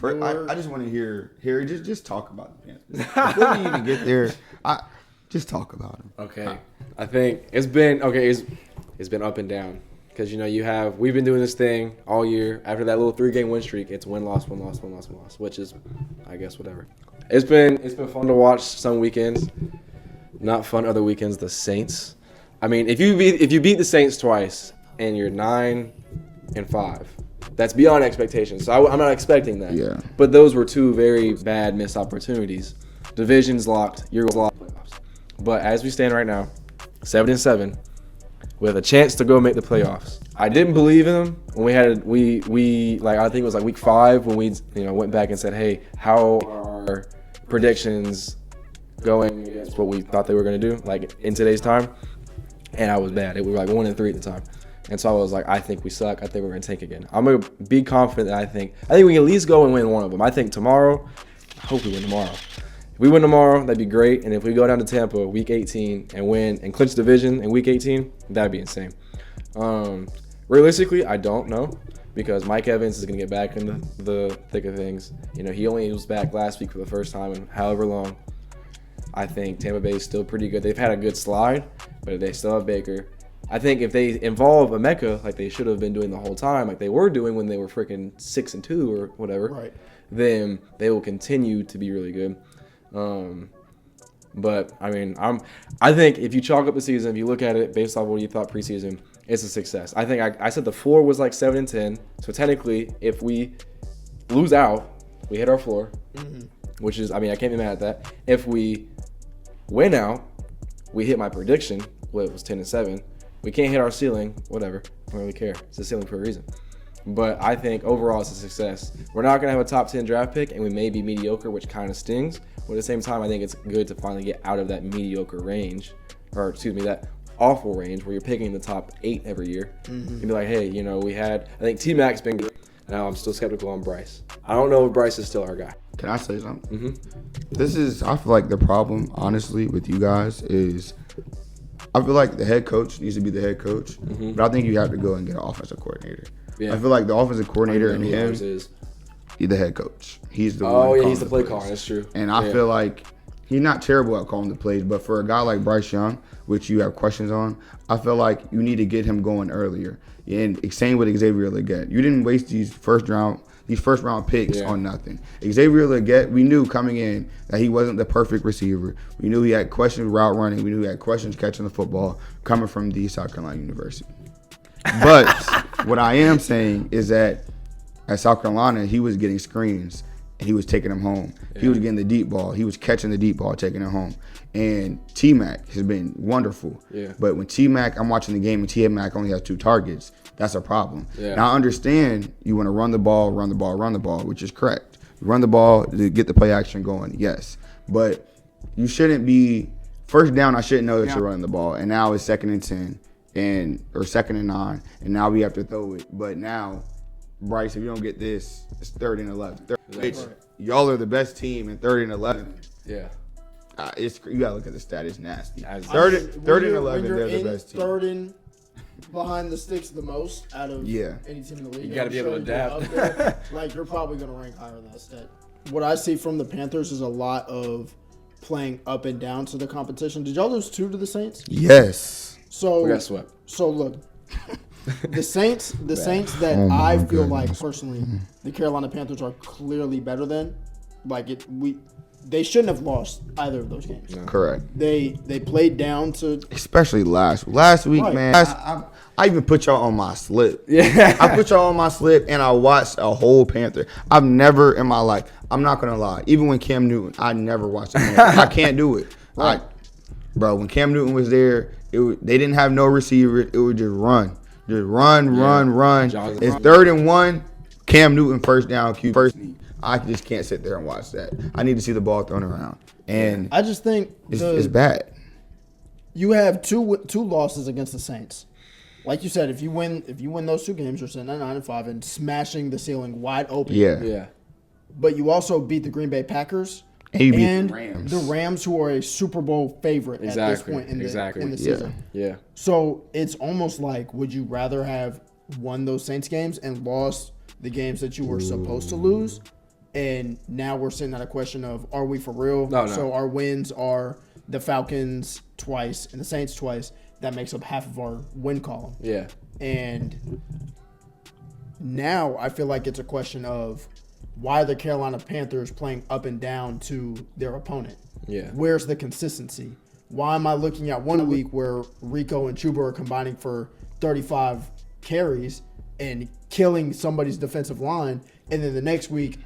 I just want to hear Harry just talk about the Panthers. Before we even get there, just talk about them. Okay, I think it's been up and down because we've been doing this thing all year. After that little 3-game win streak, it's win loss, which is, I guess, whatever. It's been fun to watch some weekends, not fun other weekends. The Saints. I mean, if you beat the Saints twice and you're 9-5. That's beyond expectations. So I'm not expecting that. Yeah. But those were two very bad missed opportunities. Division's locked. You're locked. But as we stand right now, 7-7, with a chance to go make the playoffs. I didn't believe in them when I think it was like week 5 when we went back and said, hey, how are our predictions going against what we thought they were going to do like in today's time? And I was bad. We were like 1-3 at the time. And so I was like, I think we suck. I think we're going to tank again. I'm going to be confident that I think we can at least go and win one of them. I think tomorrow, I hope we win tomorrow. If we win tomorrow, that'd be great. And if we go down to Tampa week 18 and win and clinch division in week 18, that'd be insane. Realistically, I don't know because Mike Evans is going to get back in the thick of things. He only was back last week for the first time in however long. I think Tampa Bay is still pretty good. They've had a good slide, but they still have Baker. I think if they involve Emeka like they should have been doing the whole time, like they were doing when they were freaking 6-2 or whatever, right, then they will continue to be really good. But I mean, I think if you chalk up the season, if you look at it based off what you thought preseason, it's a success. I think I said the floor was like 7-10. So technically, if we lose out, we hit our floor, which is, I can't be mad at that. If we win out, we hit my prediction. Well, it was 10-7. We can't hit our ceiling, whatever. I don't really care. It's a ceiling for a reason. But I think overall it's a success. We're not going to have a top 10 draft pick, and we may be mediocre, which kind of stings. But at the same time, I think it's good to finally get out of that mediocre range, that awful range where you're picking the top 8 every year. And be like, hey, I think T-Mac's been good. Now I'm still skeptical on Bryce. I don't know if Bryce is still our guy. Can I say something? I feel like the problem, honestly, with you guys is I feel like the head coach needs to be the head coach, but I think you have to go and get an offensive coordinator. Yeah. I feel like the offensive coordinator and him, he's the head coach. He's the one. Oh, yeah, he's the play caller. That's true. And I feel like he's not terrible at calling the plays, but for a guy like Bryce Young, which you have questions on, I feel like you need to get him going earlier. And same with Xavier Legette. You didn't waste these first round picks on nothing. Xavier Legette, we knew coming in that he wasn't the perfect receiver. We knew he had questions route running. We knew he had questions catching the football coming from the South Carolina University. But what I am saying is that at South Carolina, he was getting screens and he was taking them home. Yeah. He was getting the deep ball. He was catching the deep ball, taking it home. And T-Mac has been wonderful. Yeah. But when T-Mac, I'm watching the game and T-Mac only has 2 targets, that's a problem. Yeah. Now I understand you want to run the ball, which is correct. Run the ball to get the play action going, yes. But you shouldn't be, first down, I shouldn't know that you're running the ball. And now it's 2nd and 10 or 2nd and 9. And now we have to throw it. But now, Bryce, if you don't get this, it's 3rd and 11. Which y'all are the best team in 3rd and 11. Yeah. You gotta look at the stat. It's nasty. Third and 11, they're the best team. 3rd and behind the sticks the most out of any team in the league. You gotta be able to adapt. Like you're probably gonna rank higher than that stat. What I see from the Panthers is a lot of playing up and down to the competition. Did y'all lose 2 to the Saints? Yes. So we got swept. So look, the Saints that I feel like personally, the Carolina Panthers are clearly better than. They shouldn't have lost either of those games. No. Correct. They played down to, especially last week, right. Man. I even put y'all on my slip. Yeah, I put y'all on my slip, and I watched a whole Panther. I've never in my life. I'm not gonna lie. Even when Cam Newton, I never watched it. I can't do it. Right. Bro, when Cam Newton was there, they didn't have no receiver. It would just run. Just run. It's 3rd and 1. Cam Newton first down. First. I just can't sit there and watch that. I need to see the ball thrown around. And I just think it's bad. You have two losses against the Saints. Like you said, if you win those 2 games, you're sitting at 9-5 and smashing the ceiling wide open. Yeah. But you also beat the Green Bay Packers and the Rams, who are a Super Bowl favorite at this point in the season. Yeah. So it's almost like, would you rather have won those Saints games and lost the games that you were supposed to lose, And now we're sitting at a question of, are we for real? No. So our wins are the Falcons twice and the Saints twice. That makes up half of our win column. Yeah. And now I feel like it's a question of why are the Carolina Panthers playing up and down to their opponent? Yeah. Where's the consistency? Why am I looking at one week where Rico and Chuba are combining for 35 carries and killing somebody's defensive line, and then the next week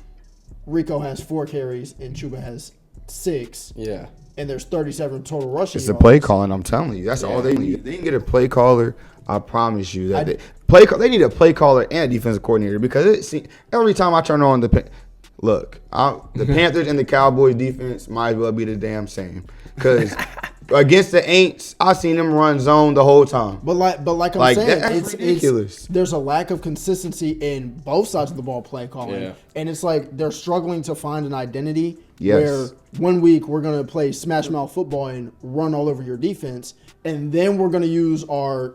Rico has 4 carries and Chuba has 6? Yeah. And there's 37 total rushing It's the yards. play calling. I'm telling you, that's all they need. If they can get a play caller, I promise you that they need a play caller and a defensive coordinator, because every time I turn on the Panthers and the Cowboys defense might as well be the damn same, because against the Aints, I seen them run zone the whole time. But like I'm saying, that's ridiculous. There's a lack of consistency in both sides of the ball play calling, and it's like they're struggling to find an identity. Yes. Where one week we're going to play smash mouth football and run all over your defense, and then we're going to use our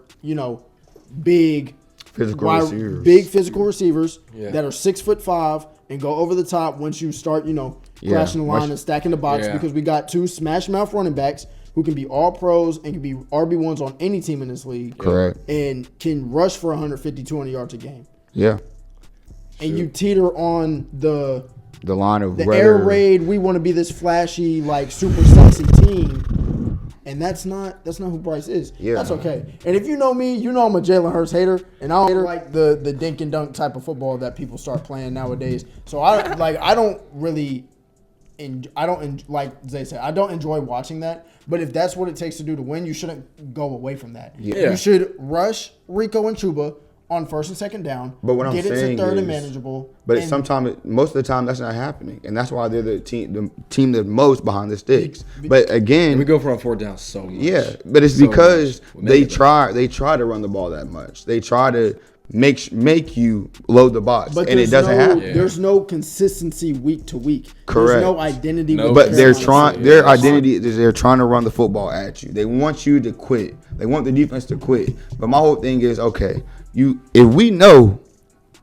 big physical receivers that are 6'5" and go over the top once you start crashing the line and stacking the box, because we got 2 smash mouth running backs who can be all pros and can be RB1s on any team in this league. Correct. And can rush for 150, 200 yards a game. Yeah. And you teeter on the line of air raid. We want to be this flashy, super sexy team. And that's not who Bryce is. Yeah. That's okay. And if you know me, you know I'm a Jalen Hurts hater, and I don't like the dink and dunk type of football that people start playing nowadays. So I don't really, like Zay said, I don't enjoy watching that. But if that's what it takes to do to win, you shouldn't go away from that. Yeah. You should rush Rico and Chuba on first and second down. But what get I'm saying it to third is, and manageable. But most of the time, that's not happening, and that's why they're the team the most behind the sticks. But again, we go for on 4th down so much. Yeah, but it's because they try to run the ball that much. They try to make you load the box, and it doesn't happen. There's no consistency week to week. Correct. There's no identity. But they're trying. Their identity is they're trying to run the football at you. They want you to quit. They want the defense to quit. But my whole thing is, okay, if we know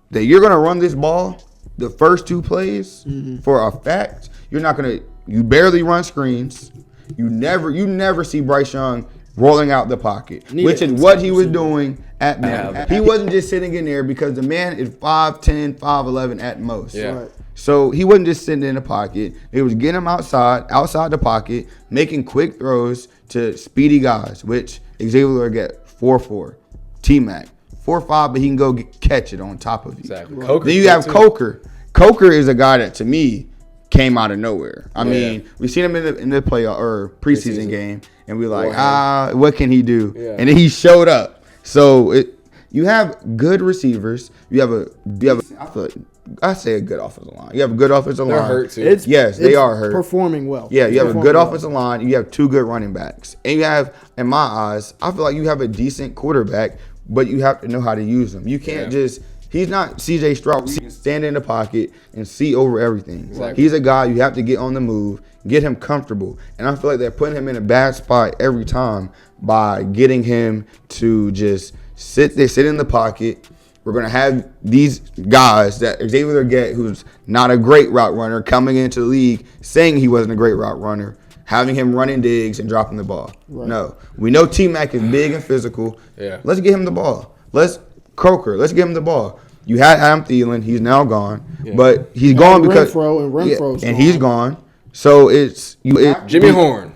that you're gonna run this ball the first 2 plays for a fact, you barely run screens. You never see Bryce Young rolling out the pocket, which is what he was doing at Maryland. He wasn't just sitting in there, because the man is 5'10", 5'11" at most. Yeah. Right. So he wasn't just sitting in the pocket. They was getting him outside the pocket, making quick throws to speedy guys, which Xavier get 4'4", T-Mac 4'5", but he can go catch it on top of you. Exactly. Right. Then you have Coker. Coker is a guy that, to me, came out of nowhere. I mean, we seen him in the play or preseason game, and we like, what can he do? Yeah. And then he showed up. So you have good receivers. I say a good offensive line. You have a good offensive line. They're hurt too. They are hurt. Performing well. Yeah, you have a good offensive line. You have 2 good running backs, and you have, in my eyes, I feel like you have a decent quarterback, but you have to know how to use him. You can't just. He's not CJ Stroud. He can stand in the pocket and see over everything. Exactly. He's a guy you have to get on the move, get him comfortable. And I feel like they're putting him in a bad spot every time by getting him to just sit in the pocket. We're going to have these guys that Xavier get, who's not a great route runner, coming into the league saying he wasn't a great route runner, having him running digs and dropping the ball. Right. No. We know T-Mac is big and physical. Yeah. Let's get him the ball. Croker, let's give him the ball. You had Adam Thielen, he's now gone, but he's gone because Renfro's he's gone. So Jimmy Horn.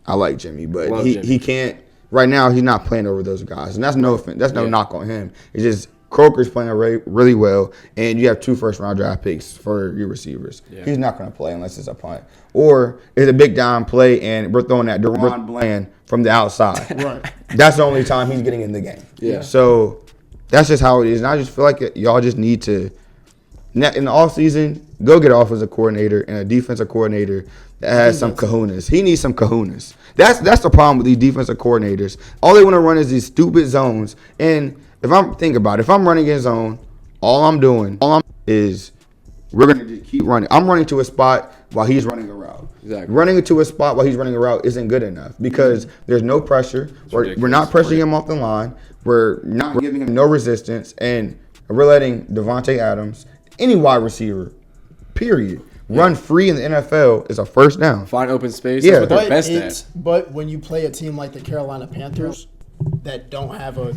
I like Jimmy, but he can't right now. He's not playing over those guys, and that's no offense. That's no knock on him. It's just Croker's playing really well, and you have 2 first-round draft picks for your receivers. Yeah. He's not going to play unless it's a punt, or it's a big down play, and we're throwing that Deron Bland from the outside. Right. That's the only time he's getting in the game. Yeah. So that's just how it is, and I just feel like y'all just need to, in the offseason, go get an offensive coordinator and a defensive coordinator that has some kahunas. He needs some kahunas. That's the problem with these defensive coordinators. All they want to run is these stupid zones, and if I'm running in zone, all I'm doing is we're going to just keep running. I'm running to a spot while he's running a route. Exactly. Running into a spot while he's running a route isn't good enough because there's no pressure. We're not pressuring him off the line. We're not giving him no resistance, and we're letting Devontae Adams, any wide receiver, Period. Run free in the NFL is a first down. Find open space. Yeah. That's what they're best at. But when you play a team like the Carolina Panthers that don't have a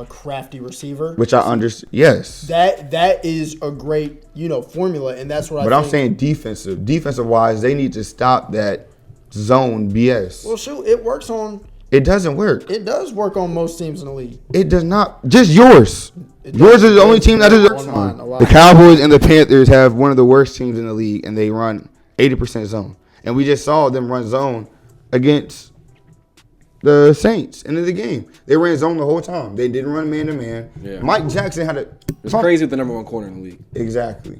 crafty receiver, Which I understand. Yes. that is a great formula, and that's what. But I'm saying defensive wise, they need to stop that zone BS. Well, shoot, it works on. It doesn't work. It does work on most teams in the league. It does not. Just yours. Yours is the only team that does it. On mine a lot. The Cowboys and the Panthers have one of the worst teams in the league, and they run 80% zone. And we just saw them run zone against the Saints in the game. They ran zone the whole time. They didn't run man-to-man. Yeah. Mike Jackson had a... It's crazy with the number one corner in the league. Exactly.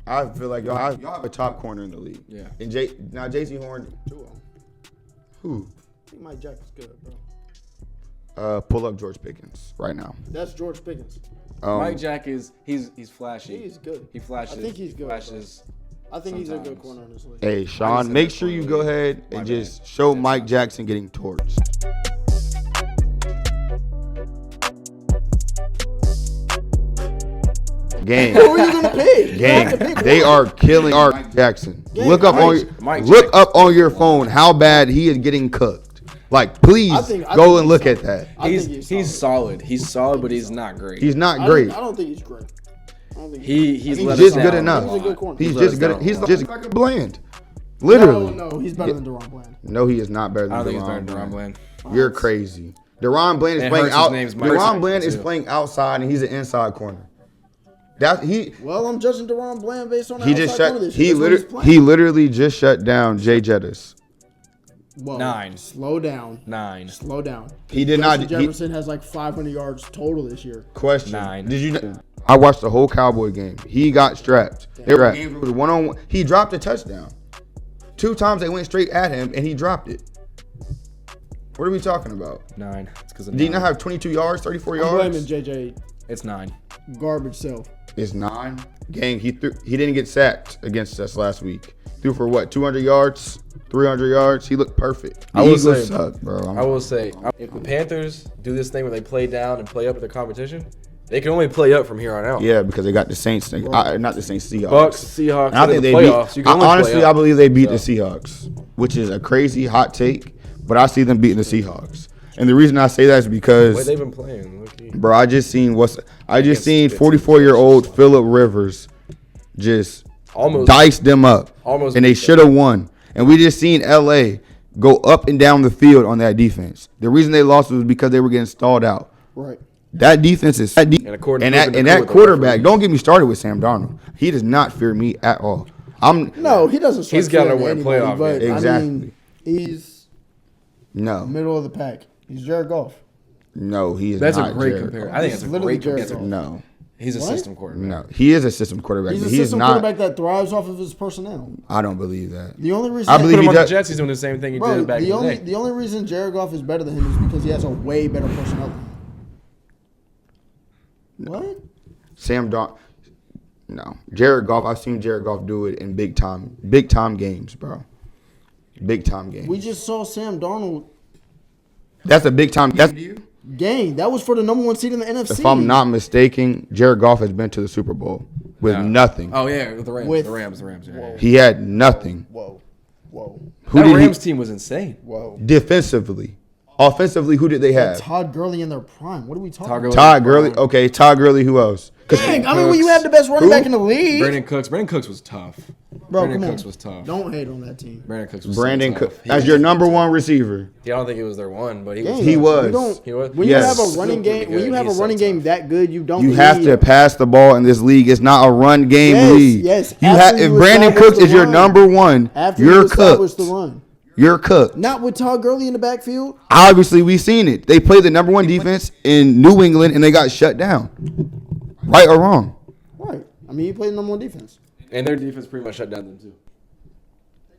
I feel like y'all have a top corner in the league. Yeah. And J.C. Horn... Who? I think Mike Jackson's good, bro. Pull up George Pickens right now. That's George Pickens. Mike Jack he's flashy. He's good. He flashes. I think he's good. Flashes. I think he's a good sometimes. corner in this league. Hey, Sean, make sure you go ahead and just show Mike Jackson getting torched. Gang. Who are you gonna pick? You have to Gang, pick they one. are killing Mike Jackson. Gang, Look up Mike on your phone how bad he is getting cooked. Like, please I go think and look he's at that. I think He's solid. He's solid, but he's not great. He's not great. I don't think he's great. I don't think He's I think let just us good down enough. a He's a good lot. corner. He's let just us good. down He's a lot. just like a Bland. Literally. No, he's better than Deron Bland. No, he is not better than I don't think he's Deron better than Deron Bland. Bland. You're crazy. Deron Bland is And playing Hurts' out. name's Mike Deron Jackson, Bland is too. playing outside, and he's an inside corner. That he Well, I'm judging Deron Bland based on he the just outside shut. corner this He year. That's what he's literally playing. he literally just shut down Jay Jettis. Whoa, 9. Slow down. 9. Slow down. He did Justin not. Jefferson has like 500 yards total this year. Question. 9. Did you? I watched the whole Cowboy game. He got strapped. They were games was 1-on-1. He dropped a touchdown. 2 times they went straight at him and he dropped it. What are we talking about? 9. It's because Did he not have 22 yards, 34 I'm blaming yards? JJ It's 9. garbage self. It's 9. Gang, he didn't get sacked against us last week. Threw for what? 200 yards, 300 yards. He looked perfect. I will Eagles say- suck, bro. I will say, if the Panthers do this thing where they play down and play up to the competition, they can only play up from here on out. Yeah, because they got the Saints. Not the Saints, Seahawks. Bucks, Seahawks, And I think they playoffs. You beat. can only Honestly, play up. I believe they beat the Seahawks, which is a crazy hot take. But I see them beating the Seahawks, and the reason I say that is The way because, they've been playing, low-key. bro, I just seen 15 44-year-old Phillip Rivers just Almost diced them up, Almost and they beat them. should have won. And we just seen LA go up and down the field on that defense. The reason they lost was because they were getting stalled out. Right. That defense is and according to that, Ruben and Cool that with the quarterback. referees. Don't get me started with Sam Darnold. He does not fear me at all. No, he doesn't. He's gotta feeling win anybody, playoff but games. Exactly. I mean, he's no, middle of the pack. He's Jared Goff. no, he is. That's not a great Jared comparison. Goff. I think He's it's a literally great Jared comparison. No, He's a What? system quarterback. no, he is a system quarterback. He's but a he is system not. quarterback that thrives off of his personnel. I don't believe that. The only reason I Put believe him he on the does- Jets. He's doing the same thing he Bro, did back in the day. the only reason Jared Goff is better than him is because he has a way better personnel. What? Sam Darnold. No, Jared Goff. I've seen Jared Goff do it in big time games, bro. Big time games. We just saw Sam Darnold That's a big time. That's game. That was for the number 1 seed in the NFC. if I'm not mistaken. Jared Goff has been to the Super Bowl with Yeah. nothing. Oh yeah, with the Rams. With- the Rams. Yeah. He had nothing. Whoa. Who That did Rams he team was insane. Whoa. defensively? Offensively, who did they have? Todd Gurley in their prime. What are we talking Todd about? Gurley. Todd Gurley. Okay, Todd Gurley. Who else? 'Cause Dang, I mean, when you have the best running Who? back in the league. Brandon Cooks was tough. Bro, Brandon come Cooks on. was tough. Don't hate on that team. Brandon Cooks was Brandon so Cook tough. as your number 1 receiver. Yeah, I don't think it was their one, but he was. Dang, He you was. don't- He was. When Yes. you have a Still running pretty game, good. when you have He's a so running game tough. that good, you don't. You have to pass the ball in this league. It's not a run game Yes, league. yes. You have After if you Brandon establish Cooks the is your run. number 1, After you you're establish cooked. the run. You're cooked. Not with Todd Gurley in the backfield. Obviously, we've seen it. They played the number 1 defense in New England and they got shut down. Right or wrong? Right. I mean, he played number 1 defense. And their defense pretty much shut down them too.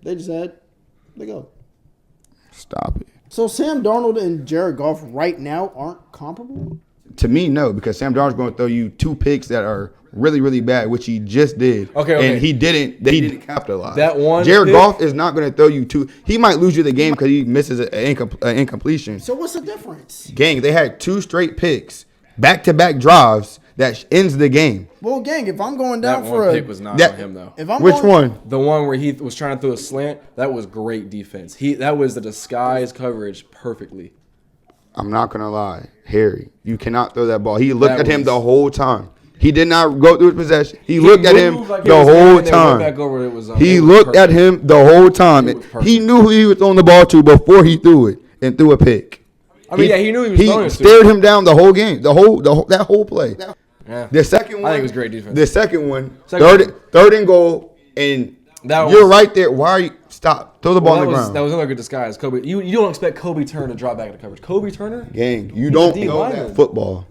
They just had. They go. Stop it. So Sam Darnold and Jared Goff right now aren't comparable. To me, no, because Sam Darnold's going to throw you 2 picks that are really, really bad, which he just did. Okay. And he didn't. They didn't capitalize. That one Jared pick- Goff is not going to throw you 2. He might lose you the game because he misses an incompletion. So what's the difference? Gang, they had 2 straight picks, back-to-back drives that ends the game. Well, gang, if I'm going down That for one pick was not on him though. if I'm Which going, one? The one where he was trying to throw a slant, that was great defense. That was the disguise coverage perfectly. I'm not gonna lie, Harry. You cannot throw that ball. He looked That at him was- the whole time. He did not go through his possession. He looked at him moved like he the was whole going, and then went time. back over, it was, He it was looked at perfect. him the whole time. It was perfect. He knew who he was throwing the ball to before he threw it and threw a pick. I mean, he knew he was throwing it to. stared him down the whole game, that whole play. Yeah. The second one, I think it was great defense. The second one, Second third and goal, and That you're was- right there. Why are you stop? Throw the ball on the ground. That was another good disguise. Kobe, you don't expect Kobe Turner to drop back into coverage. Kobe Turner? Gang, you don't D know lineman. that football.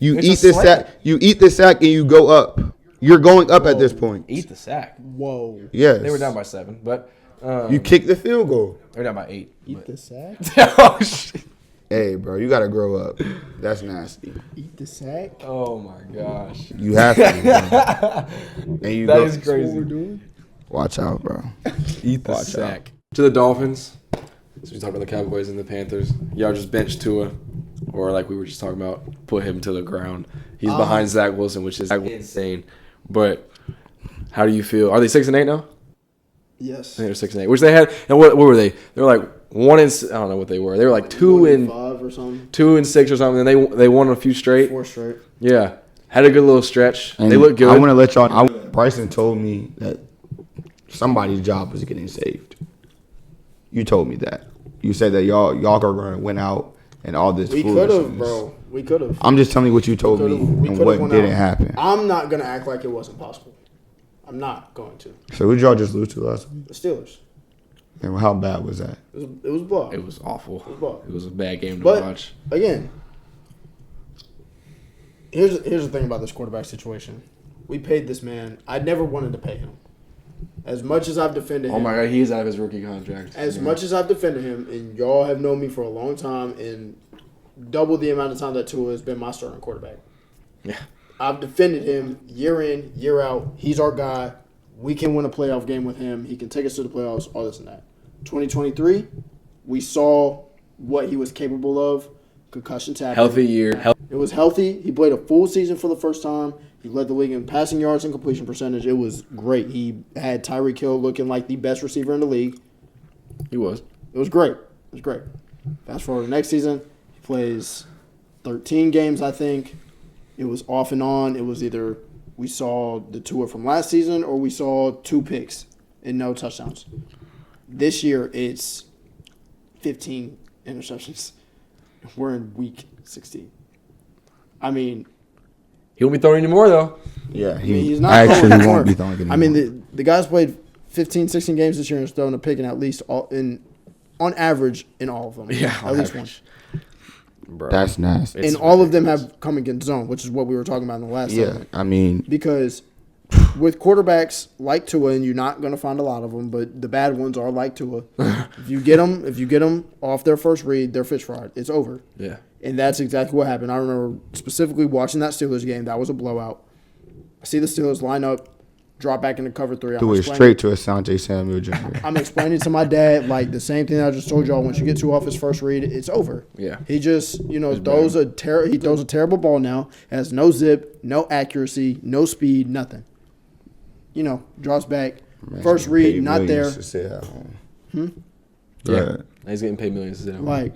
You It's eat a the slant. sack. You eat the sack and you go up. You're going up at this point. Eat the sack. whoa, Yes. They were down by 7, but You kick the field goal. they were down by 8. eat the sack, Oh shit! Hey, bro, you gotta grow up. That's nasty. eat the sack. Oh my gosh! You have to. Bro. And you That go, is crazy. doing? watch out, bro. Eat the Watch sack. To the Dolphins. So we talked about the Cowboys and the Panthers. Y'all just bench Tua, or like we were just talking about, put him to the ground. He's behind Zach Wilson, which is insane. But how do you feel? Are they 6-8 now? Yes. I think they're 6-8. Which they had. And what were they? They were like 1 and I don't know what they were. They were like 5 or something. 2-6 or something. And they won a few straight. 4 straight. Yeah, had a good little stretch. And they look good. I want to let y'all. Bryson told me that somebody's job was getting saved. You told me that. You said that y'all are going to win out and all this. We could have, bro. We could have. I'm just telling you what you told me and what didn't happen. I'm not gonna act like it wasn't possible. I'm not going to. So who did y'all just lose to last week? The Steelers. And how bad was that? It was blowout. It was awful. blowout. It was a bad game to But watch. again, here's the thing about this quarterback situation. We paid this man. I never wanted to pay him. As much as I've defended him. Oh my god, he's out of his rookie contract. As much as I've defended him, and y'all have known me for a long time, and double the amount of time that Tua has been my starting quarterback. Yeah. I've defended him year in, year out. He's our guy. We can win a playoff game with him. He can take us to the playoffs, all this and that. 2023, we saw what he was capable of. Concussions happened. Healthy year. It was healthy. He played a full season for the first time. He led the league in passing yards and completion percentage. It was great. He had Tyreek Hill looking like the best receiver in the league. He was. It was great. It was great. Fast forward to next season, he plays 13 games, I think. It was off and on. It was either we saw the Tua from last season or we saw 2 picks and no touchdowns. This year, it's 15 interceptions. We're in week 16. I mean, He won't be throwing anymore though. Yeah, he's not actually throwing won't be anymore. throwing anymore. I mean, the guy's played 15, 16 games this year and has thrown a pick in at least on average in all of them. Yeah, at least one. Bro. that's nasty. And all of them have come against zone, which is what we were talking about in the last Yeah, segment. I mean, Because with quarterbacks like Tua, and you're not going to find a lot of them, but the bad ones are like Tua. If you get them off their first read, they're fish fried. It's over. Yeah. And that's exactly what happened. I remember specifically watching that Steelers game. That was a blowout. I see the Steelers line up, drop back into cover 3. threw it straight to Asante Samuel Jr. I'm explaining to my dad, like, the same thing I just told y'all. Once you get 2 off his first read, it's over. Yeah. He just, throws a terrible ball now. Has no zip, no accuracy, no speed, nothing. Drops back. First read, not there. To sit at home. Yeah. Yeah. He's getting paid millions to sit at home. Like,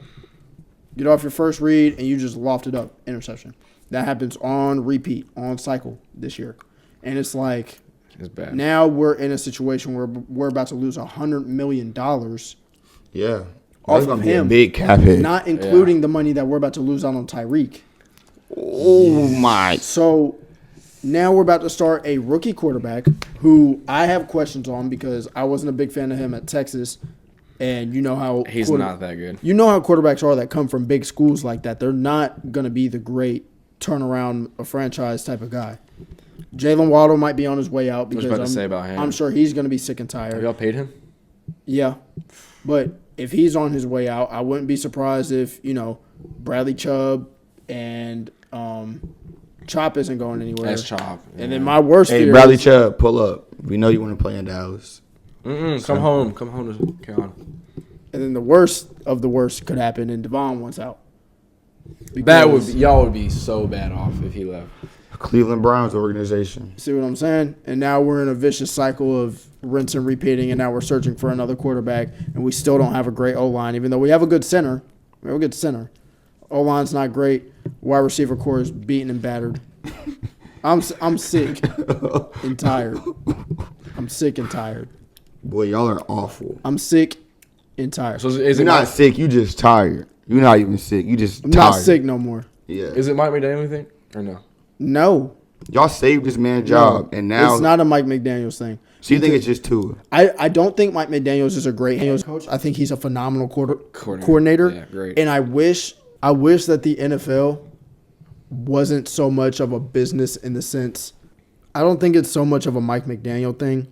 get off your first read, and you just loft it up. Interception. That happens on repeat, on cycle this year. And it's like, It's bad. now we're in a situation where we're about to lose $100 million, Yeah. Off That's gonna of be a him. big cap hit. not including the money that we're about to lose out on Tyreek. Oh my. So now we're about to start a rookie quarterback who I have questions on because I wasn't a big fan of him at Texas. And you know how He's not that good. You know how quarterbacks are that come from big schools like that. They're not going to be the great turnaround a franchise type of guy. Jalen Waddle might be on his way out because about to say about him. I'm sure he's going to be sick and Have tired. y'all paid him? Yeah. But if he's on his way out, I wouldn't be surprised if, Bradley Chubb and Chop isn't going anywhere. That's Chop. And then my worst Hey, fear Bradley is, Chubb, pull up. We know you want to play in Dallas. Come home. Come home to Carolina. and then the worst of the worst could happen and Devon wants out. Y'all would be so bad off if he left. Cleveland Browns organization. See what I'm saying? And now we're in a vicious cycle of rinse and repeating, and now we're searching for another quarterback, and we still don't have a great O-line, even though we have a good center. We have a good center. O-line's not great. Wide receiver core is beaten and battered. I'm sick and tired. I'm sick and tired. Boy, y'all are awful. I'm sick and tired. So is You're it not sick. You just tired. You're not even sick. You just I'm tired. not sick no more. Yeah. Is it Mike McDaniel, you think, or no? No. Y'all saved this man's job, and now It's not a Mike McDaniels thing. So you think it's just Tua? I don't think Mike McDaniels is a great coach. I think he's a phenomenal coordinator. Yeah, great. And I wish that the NFL wasn't so much of a business in the sense. I don't think it's so much of a Mike McDaniel thing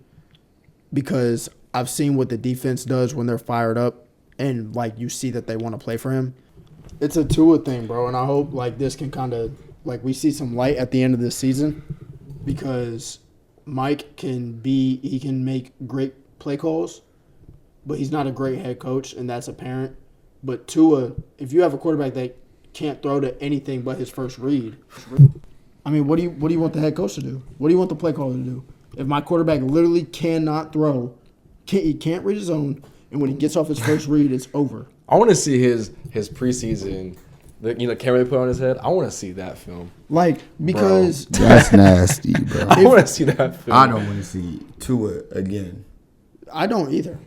because I've seen what the defense does when they're fired up and like you see that they want to play for him. It's a Tua thing, bro, and I hope like this can kind of like we see some light at the end of this season because Mike can make great play calls, but he's not a great head coach, and that's apparent. But Tua, if you have a quarterback that can't throw to anything but his first read, I mean, what do you want the head coach to do? What do you want the play caller to do? If my quarterback literally cannot throw, he can't read his own, and when he gets off his first read, it's over. I want to see his preseason. Camera they put on his head. I want to see that film. Like because That's nasty, bro. I want to see that film. I don't want to see Tua again. I don't either.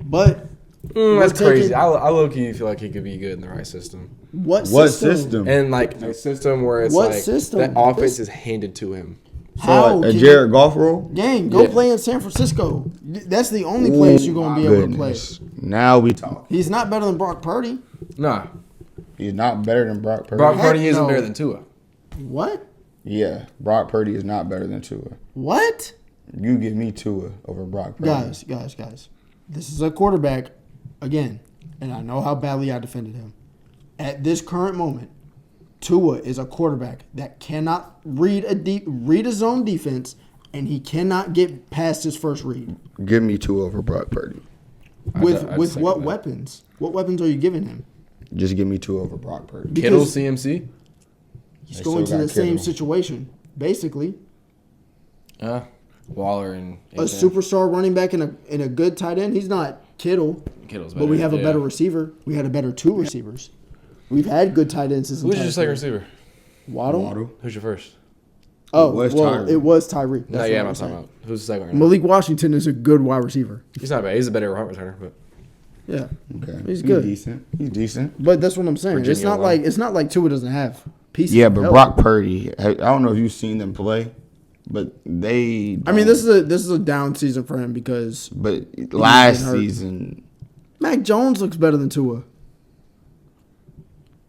But that's crazy. I low-key feel like he could be good in the right system. What system? And like a system where it's What like system? that offense is handed to him. How? A Jared Goff role? Gang, go Yeah. play in San Francisco. That's the only place you're going to be able to play. Now we talk. He's not better than Brock Purdy. Nah, He's not better than Brock Purdy. Brock Purdy Heck isn't no. better than Tua. What? Yeah, Brock Purdy is not better than Tua. What? You give me Tua over Brock Purdy. Guys. This is a quarterback, again, and I know how badly I defended him. At this current moment, Tua is a quarterback that cannot read a zone defense, and he cannot get past his first read. Give me Tua over Brock Purdy. With I'd what second that. weapons? What weapons are you giving him? Just give me Tua over Brock Purdy. Kittle, Because CMC. he's They going still to the got same Kittle. situation, basically. Waller and A superstar running back and a good tight end. He's not Kittle, Kittle's but we have a yeah. better receiver. We had a better two receivers. We've had good tight ends since. Who's your second receiver? Waddle. Who's your first? Oh, It was well, Tyreek. it was Tyreek. No, That's yeah, what I'm saying. talking about. Who's the second right now? Malik Washington is a good wide receiver. He's not bad. He's a better punt returner, but Yeah, Okay. He's good. Decent. He's decent. but that's what I'm saying. Virginia It's not like Tua doesn't have pieces. Yeah, of but help. Brock Purdy, I don't know if you've seen them play, but they. I mean, this is a down season for him because But last been hurt. season, Mac Jones looks better than Tua.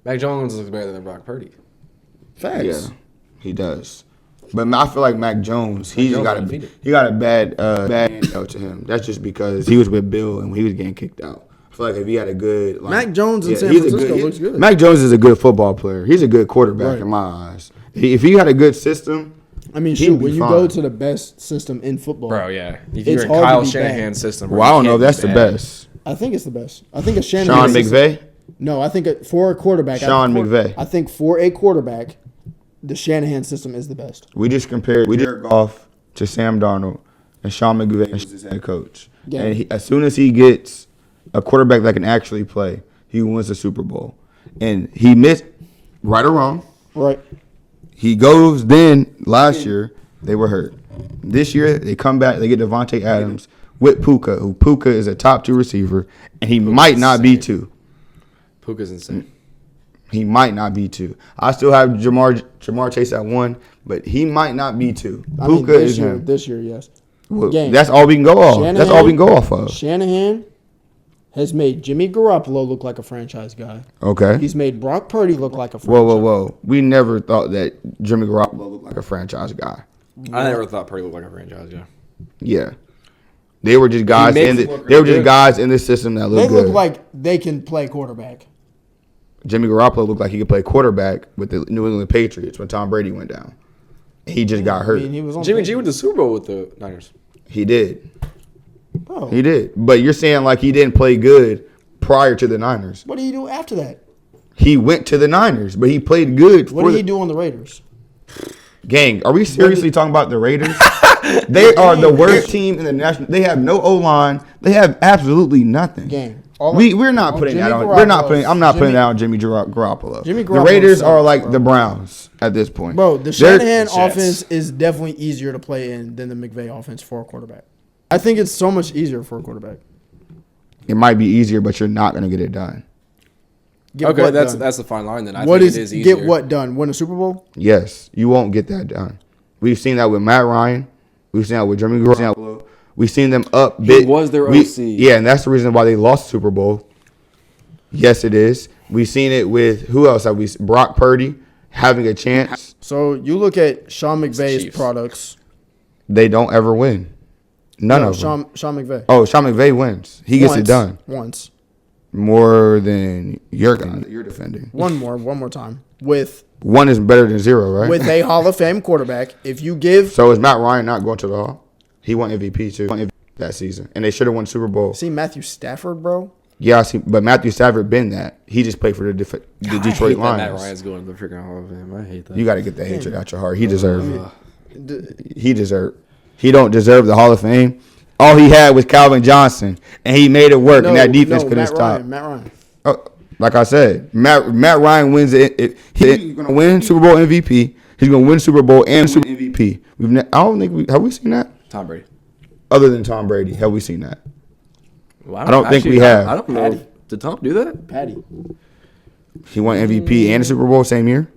Mac Jones looks better than Brock Purdy. Facts. yeah, he does. But I feel like Mac Jones, he just Jones got undefeated. he got a bad handout to him. That's just because he was with Bill and he was getting kicked out. I feel like if he had a good Mac Jones in San he's a Francisco looks good. Mac Jones is a good football player. He's a good quarterback Right. in my eyes. If he had a good system, I mean, he'd shoot, be when you fine. go to the best system in football, Bro, yeah. If It's you're in hard to Kyle be Shanahan's bad. system, well, I don't know if that's the best. I think it's the best. I think a Shanahan Sean system- McVay, No, I think for a quarterback, Sean McVay. I think for a quarterback, the Shanahan system is the best. We just compared Jared Goff to Sam Darnold, and Sean McVay is his head coach. Yeah. And as soon as he gets a quarterback that can actually play, he wins the Super Bowl. And he missed, right or wrong, Right. he goes then last year, they were hurt. This year, they come back, they get Devontae Adams with Puka, who Puka is a top 2 receiver, and he might not be 2. Puka's insane. He might not be 2. I still have Jamar Chase at 1, but he might not be 2. I mean, Puka is him. this year, yes. Well, Gang. that's all we can go off. That's all we can go off of. Shanahan has made Jimmy Garoppolo look like a franchise guy. Okay. He's made Brock Purdy look like a Whoa, franchise. whoa. We never thought that Jimmy Garoppolo looked like a franchise guy. I never thought Purdy looked like a franchise, yeah. Yeah. They were just guys makes in the, it look they were really just good. guys in the system that They look look good. like they can play quarterback. Jimmy Garoppolo looked like he could play quarterback with the New England Patriots when Tom Brady went down. He just got I hurt. mean, he was on Jimmy G went to the Super Bowl with the Niners. He did. Bro, He did. But you're saying like he didn't play good prior to the Niners. what do you do after that? He went to the Niners, but he played good What for did the he do on the Raiders? Gang, are we seriously talking about the Raiders? They are the worst team in the national. They have no O-line. They have absolutely nothing. Gang. We're not putting that on. We're not putting. I'm not putting that on Jimmy Garoppolo. Jimmy The Garoppolo Raiders sucks, are like bro. the Browns at this point. Bro, the They're- Shanahan Jets. offense is definitely easier to play in than the McVay offense for a quarterback. I think it's so much easier for a quarterback. It might be easier, but you're not going to get it done. Get Okay, what that's done? the fine line then. I What think is it is easier. get what done? Win a Super Bowl? Yes, you won't get that done. We've seen that with Matt Ryan. We've seen that with Jimmy Garoppolo. We've seen them up big. was their OC. Yeah, and that's the reason why they lost the Super Bowl. Yes, it is. We've seen it with who else have we? Brock Purdy having a chance. So you look at Sean McVay's Chiefs. products. They don't ever win. None of them. Sean McVay. Oh, Sean McVay wins. He gets it done Once. more than your guy that you're defending. One more time. With One is better than zero, right? with a Hall of Fame quarterback, if you give So is Matt Ryan not going to the Hall? He won MVP too. Won MVP that season, and they should have won Super Bowl. see Matthew Stafford, bro. Yeah, I see, but Matthew Stafford been that. He just played for the Detroit Matt Lions. Ryan's going to the freaking Hall of Fame. I hate that. You got to get the hatred out your heart. He deserved it. He don't deserve the Hall of Fame. All he had was Calvin Johnson, and he made it work, and that defense couldn't stop. Matt Ryan. Oh, like I said, Matt Ryan wins it. He's going to win Super Bowl MVP. He's going to win Super Bowl and Super MVP. I don't think have we seen that? Tom Brady. Other than Tom Brady, have we seen that? Well, I don't think we have. I don't know. Did Tom do that? Patty. He won MVP and the Super Bowl same year.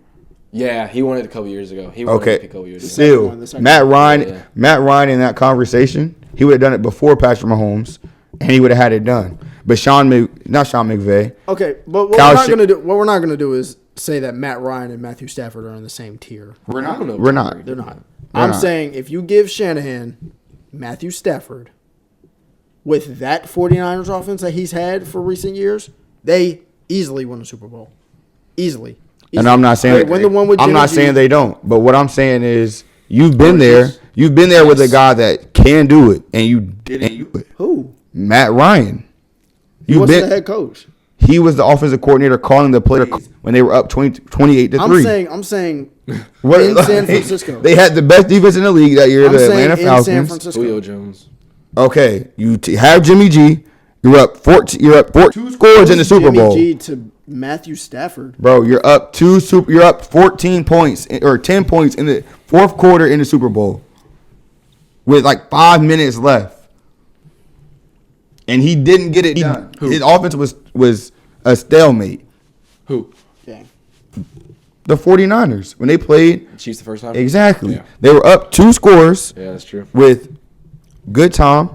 Yeah, he won it a couple years ago. He won it Okay. a couple years ago. Still, The second Matt one. Ryan, Yeah. Matt Ryan in that conversation, he would have done it before Patrick Mahomes, and he would have had it done. But not Sean McVay. Okay, but what Kyle we're not gonna do is say that Matt Ryan and Matthew Stafford are in the same tier. We're I don't know. We're not. They're not. They're I'm not. saying if you give Shanahan Matthew Stafford with that 49ers offense that he's had for recent years, they easily win a Super Bowl. Easily. And I'm not saying Win the one with I'm Jimmy not G. saying they don't. But what I'm saying is you've been there. You've been there with a guy that can do it, and you didn't do it. Who? Matt Ryan. He was the head coach. He was the offensive coordinator calling the play when they were up 28-3. I'm saying What- in San Francisco. They had the best defense in the league that year, I'm the saying Atlanta in San Falcons. Francisco. Julio Jones. Okay, you have Jimmy G. You're up 14. You're up 2 scores in the Super Jimmy Bowl, G to Matthew Stafford. bro. You're up You're up 14 points or 10 points in the fourth quarter in the Super Bowl with like 5 minutes left, and he didn't get it done. His offense was a stalemate. Who? Dang. The 49ers when they played Chiefs the first time? exactly, Yeah. they were up 2 scores Yeah, that's true. with good time,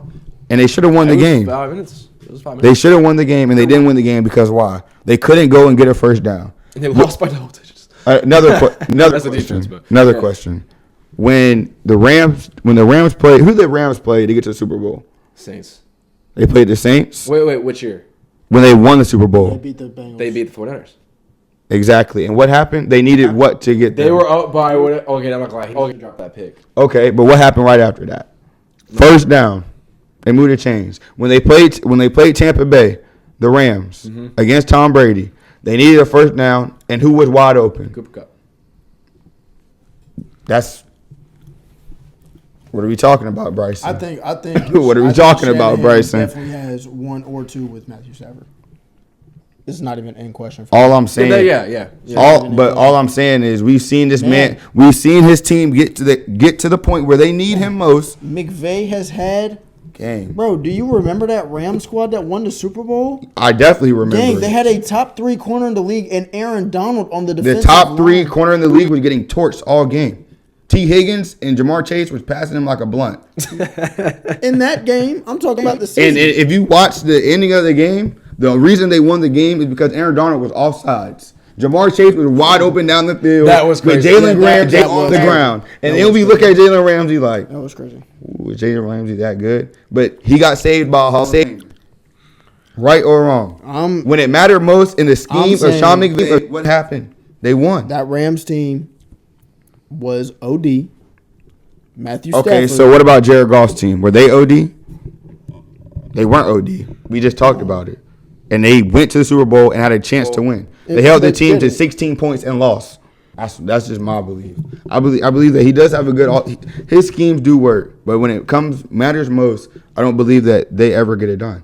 and they should have won the It was game. 5 minutes. It was 5 They minutes. should have won the game, and they didn't win the game because why? They couldn't go and get a first down. And they lost by double digits. Another That's the question. defense, but- Another yeah. question. When the Rams played, who did the Rams play to get to the Super Bowl? Saints. They played the Saints Wait, which year? when they won the Super They Bowl. beat the Bengals. They beat the 49ers. Exactly. And what happened? They needed what to get there? They were up by what? Okay, I'm not gonna lie. He was gonna drop that pick. Okay, but what happened right after that? First down. They moved the chains. When they played Tampa Bay, the Rams against Tom Brady, they needed a first down, and who was wide open? Cooper Cup. That's what are we talking about, Bryson? I think. What are we I think talking about, Shanahan Bryson? Definitely has 1 or 2 with Matthew Stafford. It's not even in question. For All I'm saying, Yeah. all I'm saying is we've seen this man. We've seen his team get to the point where they need him most. McVay has had. Gang, Bro, do you remember that Rams squad that won the Super Bowl? I definitely remember. Dang, they it. had a top 3 corner in the league and Aaron Donald on the The defensive top 3 line. corner in the league was getting torched all game. T. Higgins and Jamar Chase was passing him like a blunt. In that game, I'm talking about the And season. if you watch the ending of the game, the reason they won the game is because Aaron Donald was offsides. Jamar Chase was wide open down the field. That was with crazy. Jalen Yeah, Ramsey that on was the crazy. ground. And That then was we look at Jalen Ramsey like, That was crazy. ooh, is Jalen Ramsey that good? But he got saved by a Hall of Famer. Right or wrong? When it mattered most in the scheme of saying- Sean McVay, what happened? They won. That Rams team was OD. Matthew Stafford. Okay, so what about Jared Goff's team? Were they OD? They weren't OD. We just talked about it. And they went to the Super Bowl and had a chance to win. They held the They team to didn't. 16 points and lost. That's just my belief. I believe that he does have a good. His schemes do work, but when it matters most, I don't believe that they ever get it done.